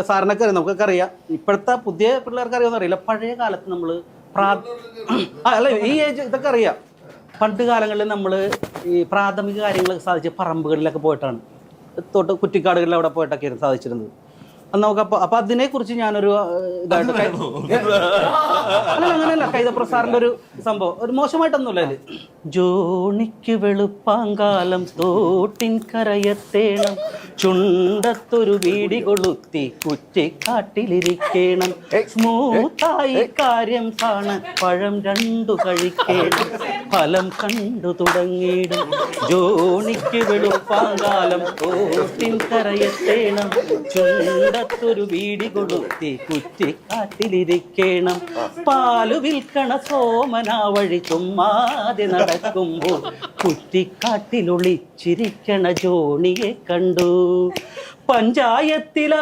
സാറിനൊക്കെ അറിയാം, നമുക്കൊക്കെ അറിയാം. ഇപ്പോഴത്തെ പുതിയ പിള്ളേർക്ക് അറിയാമെന്ന് അറിയില്ല. പഴയ കാലത്ത് നമ്മൾ അല്ല ഈ ഏജ് ഇതൊക്കെ അറിയാം. പണ്ട് കാലങ്ങളിൽ നമ്മൾ ഈ പ്രാഥമിക കാര്യങ്ങളൊക്കെ സാധിച്ച് പറമ്പുകളിലൊക്കെ പോയിട്ടാണ്, കുറ്റിക്കാടുകളിൽ അവിടെ പോയിട്ടൊക്കെയായിരുന്നു സാധിച്ചിരുന്നത്. നമുക്ക് അപ്പൊ അതിനെക്കുറിച്ച് ഞാനൊരു ഇതായിട്ട് അല്ല അങ്ങനെയല്ല, കൈതപ്രസാറിന്റെ ഒരു സംഭവം ഒരു മോശമായിട്ടൊന്നുമില്ല അതില്. ജോണിക്ക് വെളുപ്പാങ്കാലം തോട്ടിൻ കരയത്തേണം, ചുണ്ടത്തൊരു വീടി കൊളുത്തി കുറ്റിക്കാട്ടിലിരിക്കണം, സ്മൂത്തായി കാര്യം കാണാൻ പഴം രണ്ടു കഴിക്കണം, ഫലം കണ്ടു തുടങ്ങിയിടും. ജോണിക്ക് വെളുപ്പാങ്കാലം തോട്ടിൻ കരയത്തേണം, ചുണ്ടത്തൊരു വീടി കൊളുത്തി കുറ്റിക്കാട്ടിലിരിക്കണം, പാലു വിൽക്കണ സോമന വഴി ചുമ്മാതെ നടക്കുമ്പോൾ കുറ്റിക്കാട്ടിലൊളിച്ചിരിക്കണ ജോണിയെ കണ്ടു. പഞ്ചായത്തിലെ